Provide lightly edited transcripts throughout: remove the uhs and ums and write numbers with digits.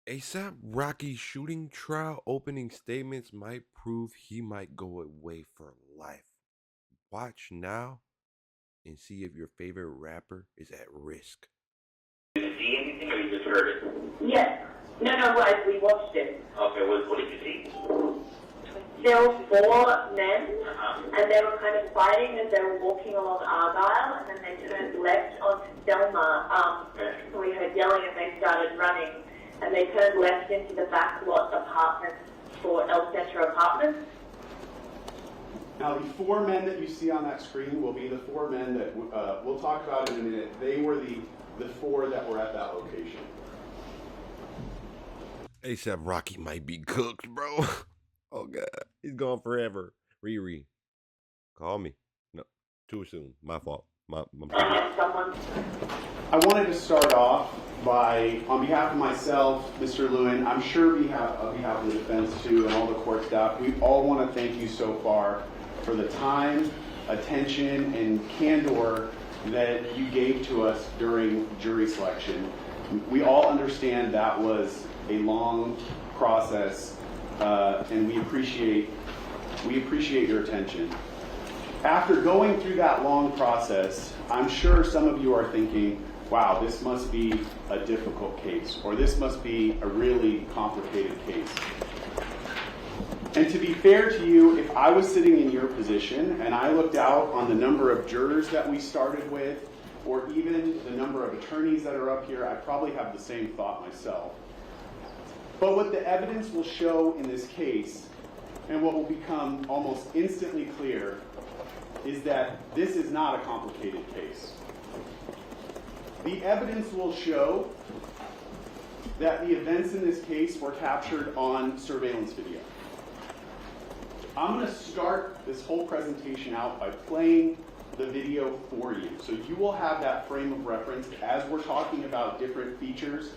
ASAP Rocky's shooting trial opening statements might prove he might go away for life. Watch now and see if your favorite rapper is at risk. Did you see anything or you just heard it? Yes. No, we watched it. Okay, what did you see? There were four men, and they were kind of fighting as they were walking along Argyle, and then they turned left onto Selma. So we heard yelling, and they started running, and they turned left into the back lot apartments for El Centro Apartments. Now, the four men that you see on that screen will be the four men that we'll talk about in a minute. They were the four that were at that location. ASAP Rocky might be cooked, bro. Oh, God. He's gone forever. Riri, call me. No, too soon. My fault. My Someone. I wanted to start off by, on behalf of myself, Mr. Lewin, I'm sure on behalf of the defense too, and all the court staff, we all want to thank you so far for the time, attention, and candor that you gave to us during jury selection. We all understand that was a long process, and we appreciate your attention. After going through that long process, I'm sure some of you are thinking, wow, this must be a difficult case, or this must be a really complicated case. And to be fair to you, if I was sitting in your position and I looked out on the number of jurors that we started with, or even the number of attorneys that are up here, I'd probably have the same thought myself. But what the evidence will show in this case, and what will become almost instantly clear, is that this is not a complicated case. The evidence will show that the events in this case were captured on surveillance video. I'm going to start this whole presentation out by playing the video for you. So you will have that frame of reference as we're talking about different features,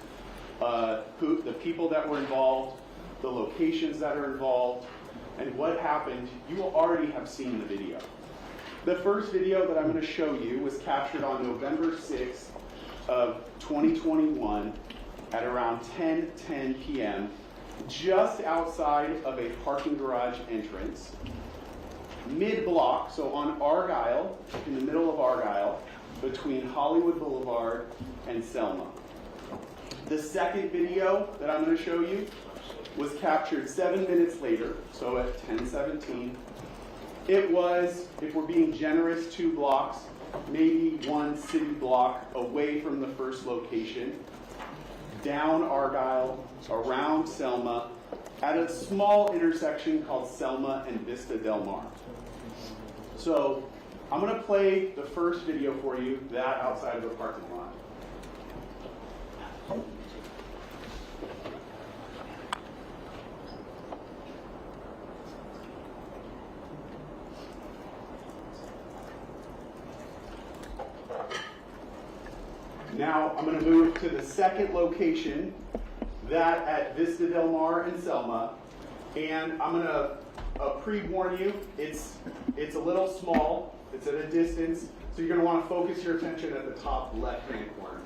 the people that were involved, the locations that are involved, and what happened. You will already have seen the video. The first video that I'm going to show you was captured on November 6th of 2021 at around 10:10 p.m. just outside of a parking garage entrance, mid-block, so on Argyle, in the middle of Argyle, between Hollywood Boulevard and Selma. The second video that I'm going to show you was captured 7 minutes later, so at 10:17. It was, if we're being generous, 2 blocks, maybe 1 city block away from the first location, down Argyle, around Selma, at a small intersection called Selma and Vista Del Mar. So I'm going to play the first video for you, that outside of the parking lot. Now I'm going to move to the second location, that at Vista Del Mar and Selma, and I'm going to pre-warn you, it's a little small, it's at a distance, so you're going to want to focus your attention at the top left-hand corner.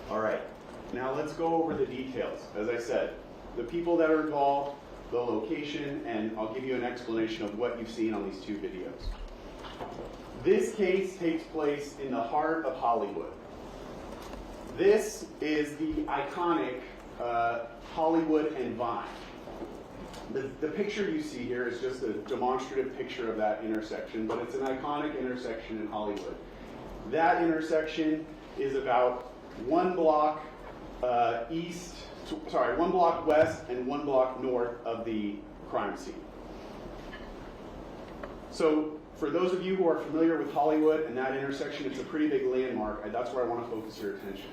All right, now let's go over the details. As I said, the people that are involved, the location, and I'll give you an explanation of what you've seen on these 2 videos. This case takes place in the heart of Hollywood. This is the iconic Hollywood and Vine. The picture you see here is just a demonstrative picture of that intersection, but it's an iconic intersection in Hollywood. That intersection is about 1 block 1 block west and 1 block north of the crime scene. So for those of you who are familiar with Hollywood and that intersection, it's a pretty big landmark, and that's where I want to focus your attention.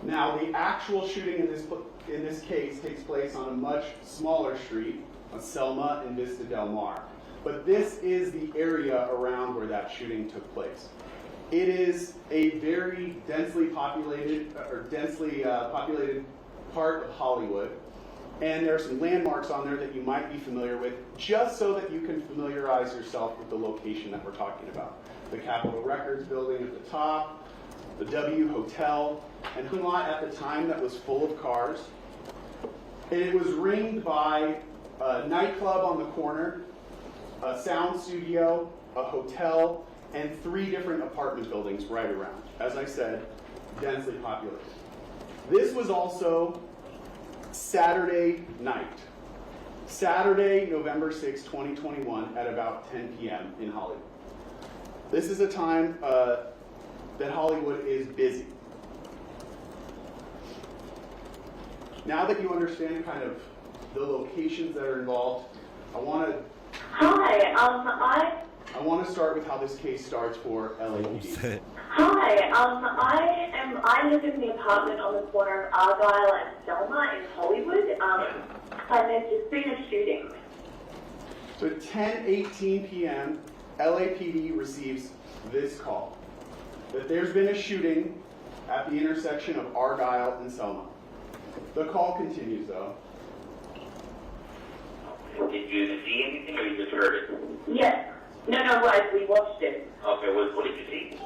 Now, the actual shooting in this case takes place on a much smaller street, Selma and Vista Del Mar. but this is the area around where that shooting took place. It is a very densely populated part of Hollywood, and there are some landmarks on there that you might be familiar with, just so that you can familiarize yourself with the location that we're talking about. The Capitol Records building at the top, the W Hotel, and a lot at the time that was full of cars. And it was ringed by a nightclub on the corner, a sound studio, a hotel, and 3 different apartment buildings right around. As I said, densely populated. This was also Saturday night. Saturday, November 6, 2021 at about 10 p.m. in Hollywood. This is a time that Hollywood is busy. Now that you understand kind of the locations that are involved, I want to start with how this case starts for LAPD. Hi, I live in the apartment on the corner of Argyle and Selma in Hollywood, and there's just been a shooting. So at 10:18 p.m., LAPD receives this call, that there's been a shooting at the intersection of Argyle and Selma. The call continues though. Did you see anything or you just heard it? Yes. No, we watched it. Okay, what did you see?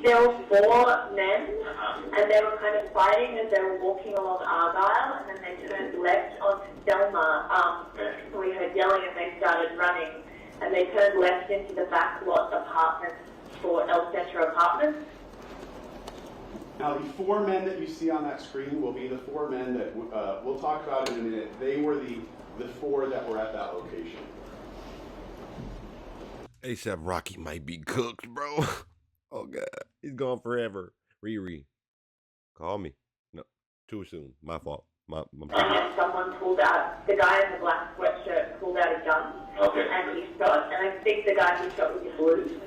There were 4 men, and they were kind of fighting as they were walking along Argyle, and then they turned left onto Selma. So we heard yelling, and they started running, and they turned left into the back lot apartments for El Centro Apartments. Now, the 4 men that you see on that screen will be the 4 men that we'll talk about in a minute. They were the 4 that were at that location. ASAP Rocky might be cooked, bro. Oh, God. He's gone forever. Riri. Call me. No, too soon. My fault. My And someone pulled out, the guy in the black sweatshirt pulled out a gun, and he shot, and I think the guy who shot was blue.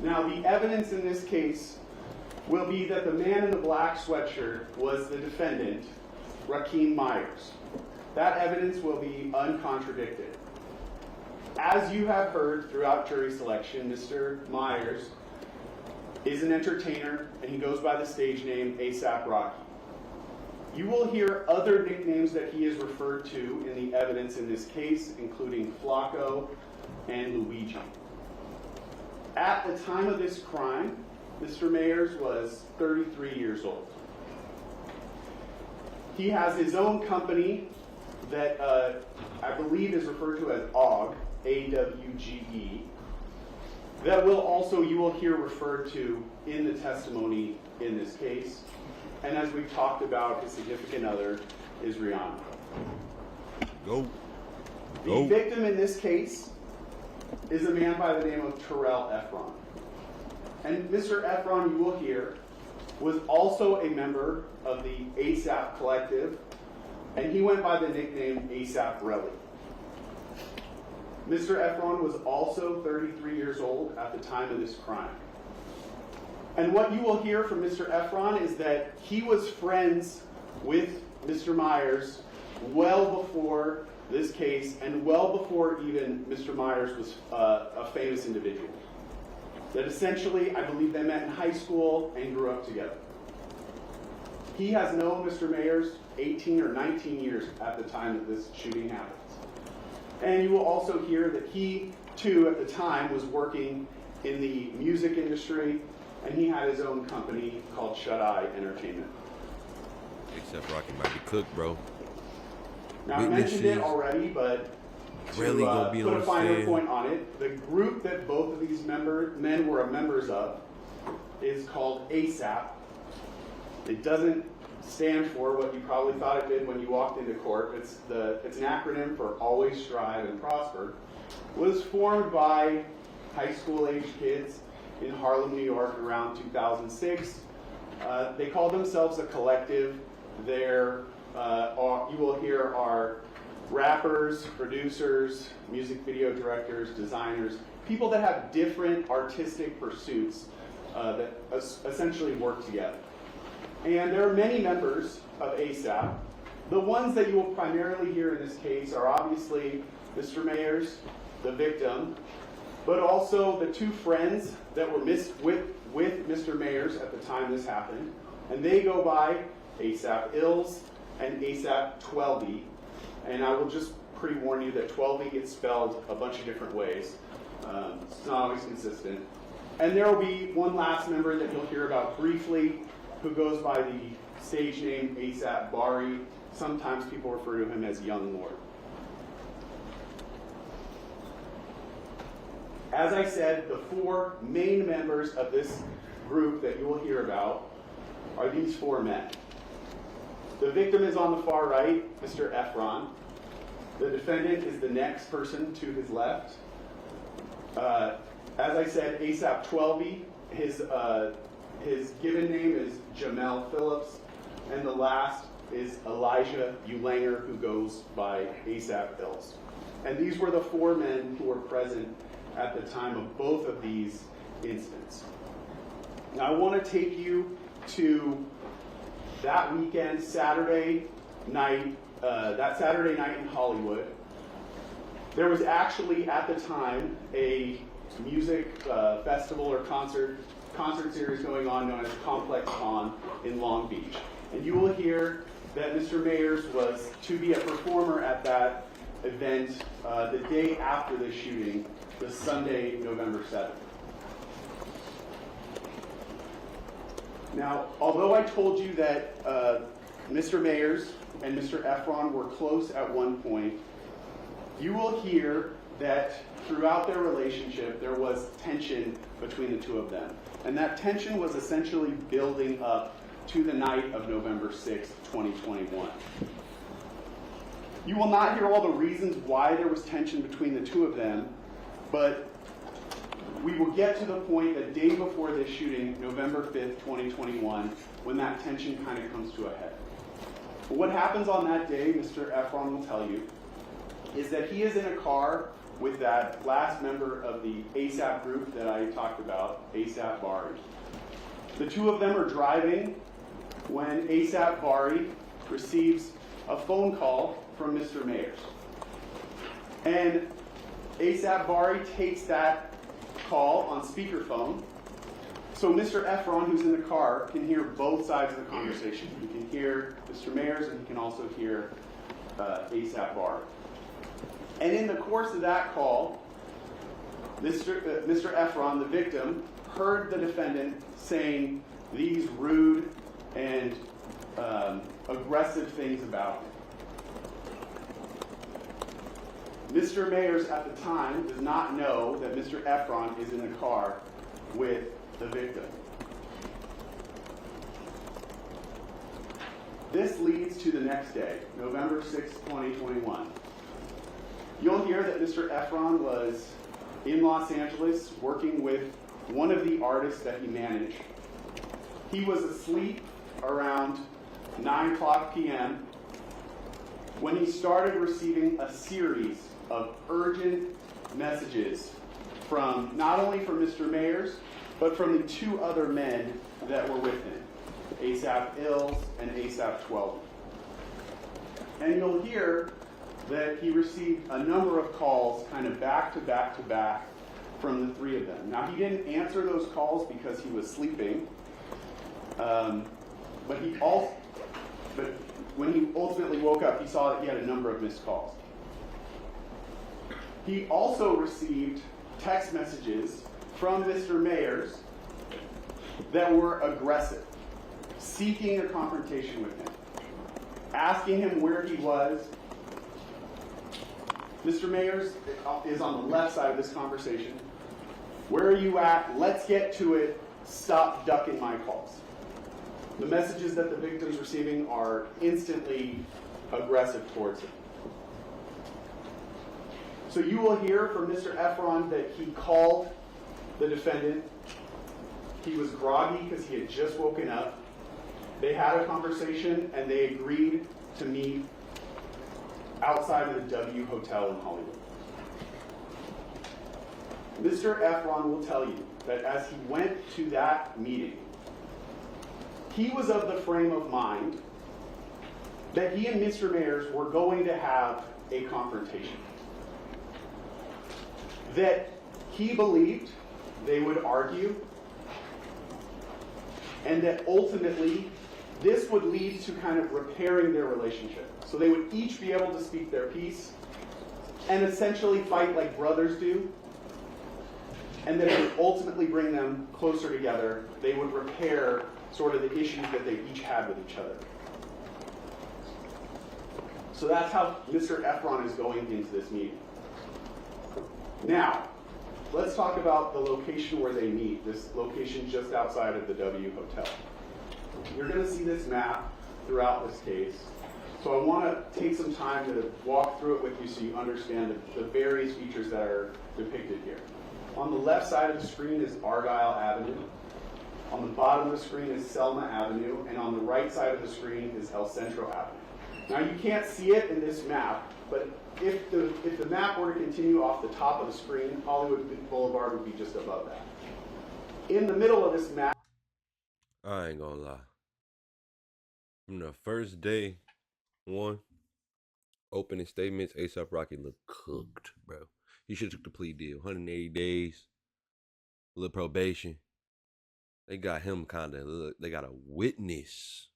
Now, the evidence in this case will be that the man in the black sweatshirt was the defendant, Rakeem Myers. That evidence will be uncontradicted. As you have heard throughout jury selection, Mr. Myers is an entertainer, and he goes by the stage name ASAP Rocky. You will hear other nicknames that he is referred to in the evidence in this case, including Flacco and Luigi. At the time of this crime, Mr. Myers was 33 years old. He has his own company that I believe is referred to as AWGE, A-W-G-E, that you will hear referred to in the testimony in this case. And as we've talked about, his significant other is Rihanna. Go. The victim in this case is a man by the name of Terrell Efron. And Mr. Efron, you will hear, was also a member of the ASAP collective, and he went by the nickname ASAP Relly. Mr. Efron was also 33 years old at the time of this crime. And what you will hear from Mr. Efron is that he was friends with Mr. Myers well before this case and well before even Mr. Myers was a famous individual. That essentially, I believe they met in high school and grew up together. He has known Mr. Myers 18 or 19 years at the time that this shooting happens. And you will also hear that he, too, at the time, was working in the music industry, and he had his own company called Shut Eye Entertainment. ASAP Rocky might be cooked, bro. Now, I mentioned it already, but to Really gonna be put on a finer stand. point on it, the group that both of these men were members of is called ASAP. It doesn't stand for what you probably thought it did when you walked into court. It's an acronym for Always Strive and Prosper. It was formed by high school age kids in Harlem, New York around 2006. They call themselves a collective. You will hear are rappers, producers, music video directors, designers, people that have different artistic pursuits that essentially work together. And there are many members of ASAP. The ones that you will primarily hear in this case are obviously Mr. Mayers, the victim, but also the two friends that were with Mr. Mayers at the time this happened. And they go by ASAP Ills and ASAP 12E. And I will just pre-warn you that 12E gets spelled a bunch of different ways. It's not always consistent. And there will be one last member that you'll hear about briefly who goes by the stage name ASAP Bari. Sometimes people refer to him as Young Lord. As I said, the four main members of this group that you will hear about are these four men. The victim is on the far right, Mr. Efron. The defendant is the next person to his left. As I said, ASAP 12E, his given name is Jamel Phillips, and the last is Elijah Ulanger, who goes by ASAP Ills. And these were the four men who were present at the time of both of these incidents. Now I want to take you to that weekend, Saturday night in Hollywood. There was actually at the time a music festival or concert series going on known as Complex Con in Long Beach. And you will hear that Mr. Mayers was to be a performer at that event the day after the shooting, the Sunday, November 7th. Now, although I told you that Mr. Mayers and Mr. Efron were close at one point, you will hear that throughout their relationship there was tension between the two of them. And that tension was essentially building up to the night of November 6th, 2021. You will not hear all the reasons why there was tension between the two of them, but we will get to the point the day before this shooting, November 5th, 2021, when that tension kind of comes to a head. But what happens on that day, Mr. Efron will tell you, is that he is in a car with that last member of the ASAP group that I talked about, ASAP Bari. The two of them are driving when ASAP Bari receives a phone call from Mr. Mayers. And ASAP Bari takes that call on speakerphone, so Mr. Efron, who's in the car, can hear both sides of the conversation. He can hear Mr. Mayers, and he can also hear ASAP Bari. And in the course of that call, Mr. Efron, the victim, heard the defendant saying these rude and aggressive things about him. Mr. Mayers at the time does not know that Mr. Efron is in the car with the victim. This leads to the next day, November 6, 2021. You'll hear that Mr. Efron was in Los Angeles working with one of the artists that he managed. He was asleep around 9:00 p.m. when he started receiving a series of urgent messages from not only from Mr. Mayers, but from the two other men that were with him, ASAP Ills and ASAP 12. And you'll hear that he received a number of calls kind of back to back to back from the three of them. Now, he didn't answer those calls because he was sleeping, but when he ultimately woke up, he saw that he had a number of missed calls. He also received text messages from Mr. Mayers that were aggressive, seeking a confrontation with him, asking him where he was. Mr. Mayers is on the left side of this conversation. Where are you at? Let's get to it. Stop ducking my calls. The messages that the victim's receiving are instantly aggressive towards him. So you will hear from Mr. Efron that he called the defendant. He was groggy because he had just woken up. They had a conversation and they agreed to meet outside of the W Hotel in Hollywood. Mr. Efron will tell you that as he went to that meeting, he was of the frame of mind that he and Mr. Mayers were going to have a confrontation. that he believed they would argue, and that ultimately this would lead to kind of repairing their relationship. So they would each be able to speak their piece and essentially fight like brothers do, and that it would ultimately bring them closer together. They would repair sort of the issues that they each had with each other. So that's how Mr. Efron is going into this meeting. Now, let's talk about the location where they meet, this location just outside of the W Hotel. You're going to see this map throughout this case. So I want to take some time to walk through it with you so you understand the various features that are depicted here. On the left side of the screen is Argyle Avenue. On the bottom of the screen is Selma Avenue. And on the right side of the screen is El Centro Avenue. Now you can't see it in this map, but if the map were to continue off the top of the screen, Hollywood Boulevard would be just above that. In the middle of this map, I ain't gonna lie. From the first day, opening statements, A$AP Rocky looked cooked, bro. He should have took the plea deal. 180 days, a little probation. They got him they got a witness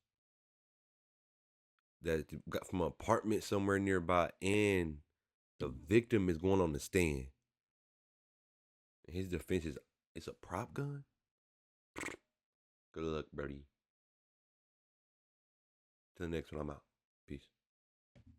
that got from an apartment somewhere nearby, and the victim is going on the stand. And his defense is, it's a prop gun? Good luck, birdie. Till the next one, I'm out. Peace.